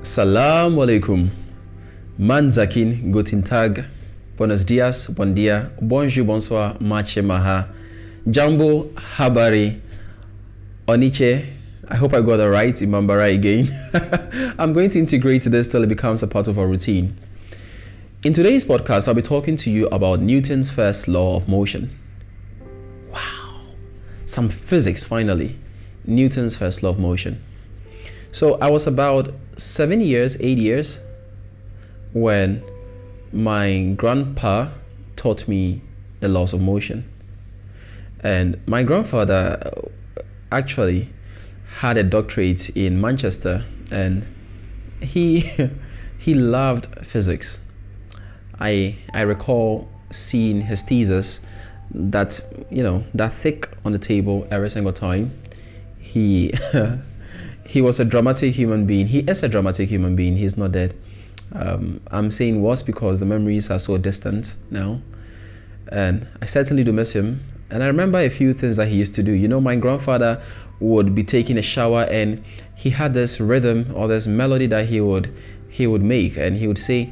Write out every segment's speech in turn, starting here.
Salam alaikum. Manzakin, guten tag, buenos dias, bon dia, bonjour, bonsoir, mache maha, jambo, habari, oniche. I hope I got that right, Imambara again. I'm going to integrate this till it becomes a part of our routine. In today's podcast, I'll be talking to you about Newton's first law of motion. Wow, some physics finally. Newton's first law of motion. So I was about 8 years when my grandpa taught me the laws of motion. And my grandfather actually had a doctorate in Manchester, and he loved physics. I recall seeing his thesis that thick on the table every single time. He was a dramatic human being. He is a dramatic human being. He's not dead. I'm saying was because the memories are so distant now, and I certainly do miss him. And I remember a few things that he used to do. My grandfather would be taking a shower, and he had this rhythm or this melody that he would make, and he would say,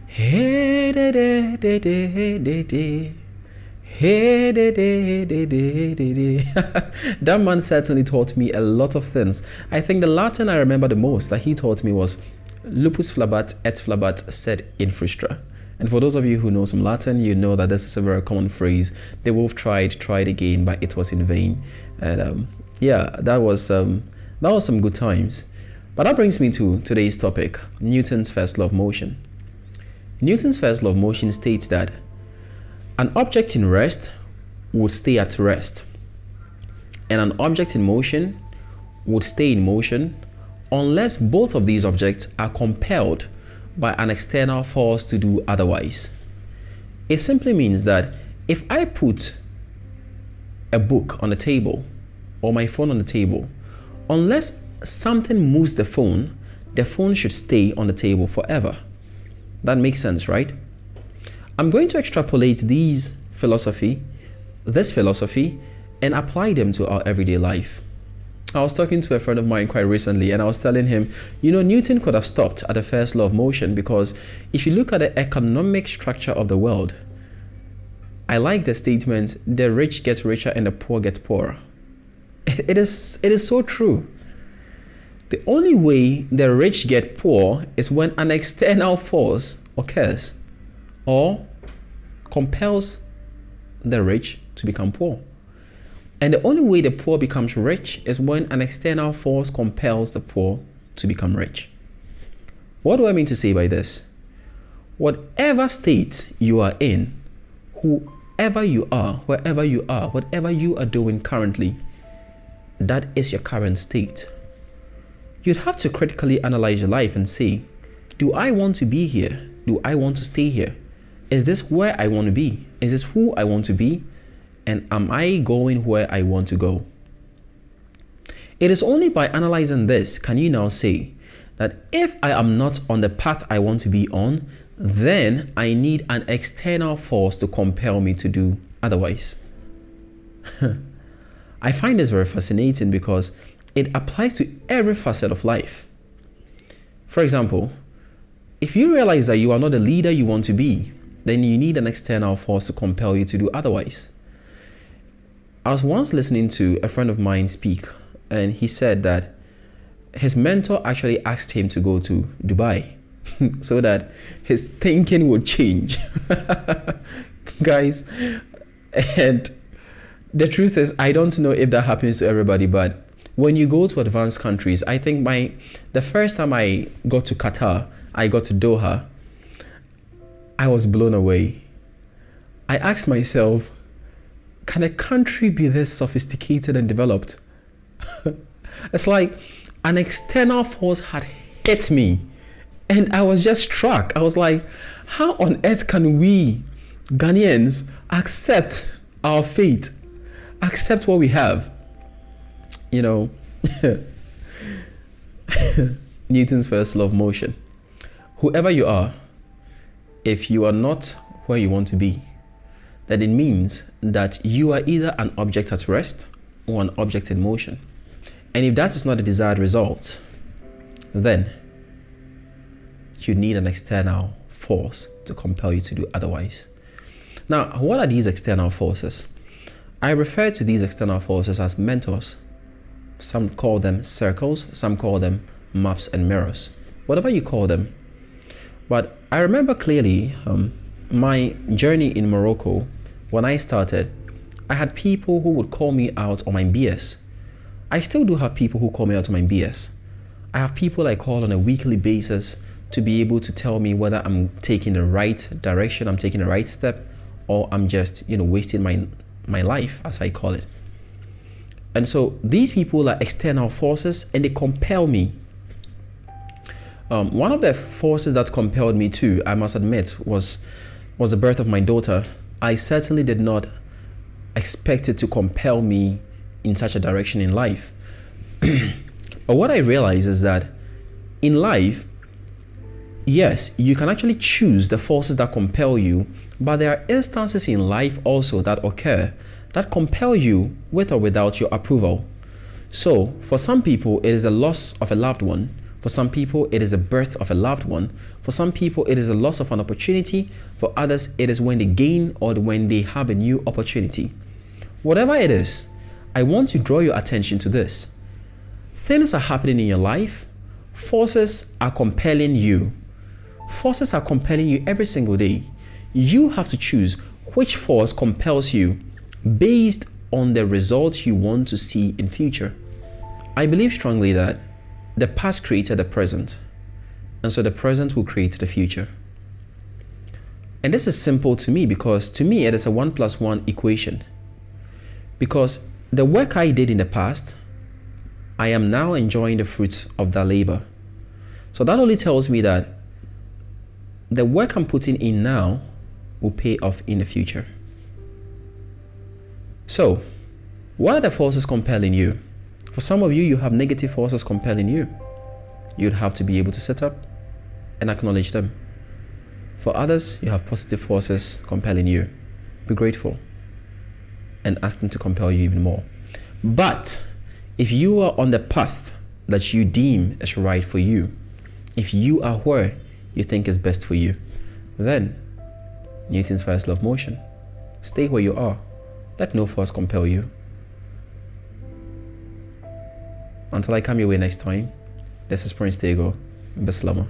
hey de de de de de de, hey de de de de de de. That man certainly taught me a lot of things. I think the Latin I remember the most that he taught me was lupus flabat et flabat sed in frustra. And for those of you who know some Latin, you know that this is a very common phrase. The wolf tried again, but it was in vain. And that was some good times. But that brings me to today's topic, Newton's first law of motion. Newton's first law of motion states that an object in rest would stay at rest, and an object in motion would stay in motion unless both of these objects are compelled by an external force to do otherwise. It simply means that if I put a book on the table or my phone on the table, unless something moves the phone should stay on the table forever. That makes sense, right? I'm going to extrapolate this philosophy, and apply them to our everyday life. I was talking to a friend of mine quite recently, and I was telling him, Newton could have stopped at the first law of motion, because if you look at the economic structure of the world, I like the statement, the rich get richer and the poor get poorer. It is so true. The only way the rich get poor is when an external force occurs or compels the rich to become poor. And the only way the poor becomes rich is when an external force compels the poor to become rich. What do I mean to say by this? Whatever state you are in, whoever you are, wherever you are, whatever you are doing currently, that is your current state. You'd have to critically analyze your life and say, do I want to be here? Do I want to stay here? Is this where I want to be? Is this who I want to be? And am I going where I want to go? It is only by analyzing this can you now say that if I am not on the path I want to be on, then I need an external force to compel me to do otherwise. I find this very fascinating because it applies to every facet of life. For example, if you realize that you are not the leader you want to be, then you need an external force to compel you to do otherwise. I was once listening to a friend of mine speak, and he said that his mentor actually asked him to go to Dubai so that his thinking would change. Guys, and the truth is, I don't know if that happens to everybody, but when you go to advanced countries, I think the first time I got to Qatar, I got to Doha, I was blown away. I asked myself, can a country be this sophisticated and developed? It's like an external force had hit me, and I was just struck. I was like, how on earth can we Ghanaians accept our fate, accept what we have? Newton's first law of motion. Whoever you are, if you are not where you want to be, then it means that you are either an object at rest or an object in motion. And if that is not the desired result, then you need an external force to compel you to do otherwise. Now, what are these external forces? I refer to these external forces as mentors. Some call them circles, some call them maps and mirrors, whatever you call them. But I remember clearly my journey in Morocco. When I started, I had people who would call me out on my BS. I still do have people who call me out on my BS. I have people I call on a weekly basis to be able to tell me whether I'm taking the right direction, I'm taking the right step, or I'm just, wasting my life, as I call it. And so these people are external forces, and they compel me. One of the forces that compelled me too, I must admit, was the birth of my daughter. I certainly did not expect it to compel me in such a direction in life. But what I realized is that in life, yes, you can actually choose the forces that compel you, but there are instances in life also that occur that compel you with or without your approval. So for some people, it is the loss of a loved one. For some people, it is the birth of a loved one. For some people, it is the loss of an opportunity. For others, it is when they gain or when they have a new opportunity. Whatever it is, I want to draw your attention to this. Things are happening in your life. Forces are compelling you. Forces are compelling you every single day. You have to choose which force compels you based on the results you want to see in future. I believe strongly that the past created the present, and so the present will create the future. And this is simple to me because to me it is a 1 + 1 equation. Because the work I did in the past, I am now enjoying the fruits of that labor. So that only tells me that the work I'm putting in now will pay off in the future. So, what are the forces compelling you? For some of you, you have negative forces compelling you. You'd have to be able to sit up and acknowledge them. For others, you have positive forces compelling you. Be grateful and ask them to compel you even more. But if you are on the path that you deem is right for you, if you are where you think is best for you, then Newton's first law of motion. Stay where you are. Let no force compel you. Until I come your way next time, this is Prince Tego. Bislama.